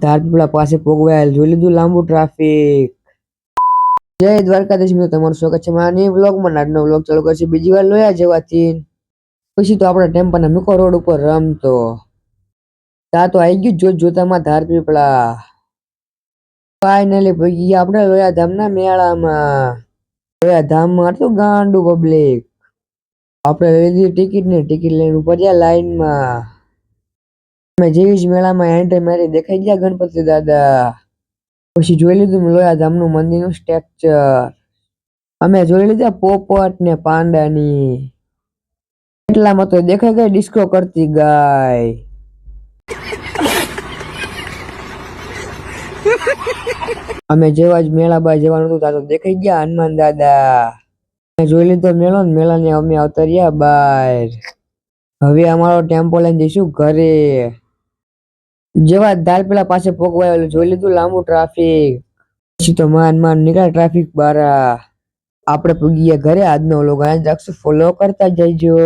ધારપીપળા પાસે પોગવાયેલ જોઈ લીધું લાંબુ ટ્રાફિક। જય દ્વારકાધીશ મિત્રો, તમારું સ્વાગત છે મારા ન્યુ વ્લોગમાં। આજનો વ્લોગ ચાલુ કરશે બીજી વાર લોયા જવાથી। પછી તો આપણે ટેમ્પાના મીકો રોડ ઉપર રમતો તા તો આવી ગયું જોત જોતામાં ધારપીપળા। ફાઇનલી પહોંચી ગયા આપણે લોયા ધામના મેળામાં। લોયા ધામમાં હતું ગાંડું પબ્લિક। આપણે લઈ લીધી ટિકિટ ને ટિકિટ લઈને ઉપર ગયા લાઈનમાં। અમે જેવી જ મેળામાં એન્ટ્રી મારી દેખાઈ ગયા ગણપતિ દાદા। પછી જોઈ લીધું લોયા ધામનું મંદિરનું સ્ટ્રક્ચર। અમે જોઈ લીધા પોપટ ને પાંડાની। એટલામાં તો દેખાઈ ગઈ ડિસ્કો કરતી ગાય। અમે જેવા જ મેળા બાર જવાનું હતું ત્યાં તો દેખાઈ ગયા હનુમાન દાદા। અમે જોઈ લીધો મેળો ને મેળાને અમે આવતા રહ્યા બહાર। હવે અમારો ટેમ્પો લઈને જઈશું ઘરે। જેવા ધારપીપળા પાસે પોગવાયેલું જોઈ લીધું લાંબુ ટ્રાફિક। પછી તો માન નીકળ્યા ટ્રાફિક બારા। આપણે પૂગી ગયા ઘરે। આજનો વ્લોગ અહીંયા જ રાખશું, ફોલો કરતા જઈજો।